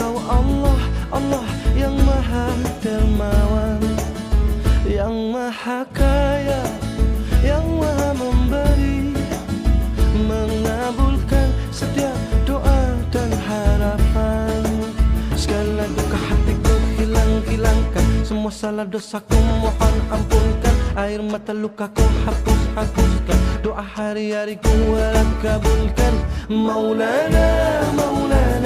Engkau Allah, Allah yang maha dermawan, yang maha kaya, yang maha memberi, mengabulkan setiap doa dan harapan. Segala duka hatiku hilangkan, semua salah dosaku mohon ampunkan, air mata lukaku hapuskan, doa hari-hari ku kabulkan. Maulana, Maulana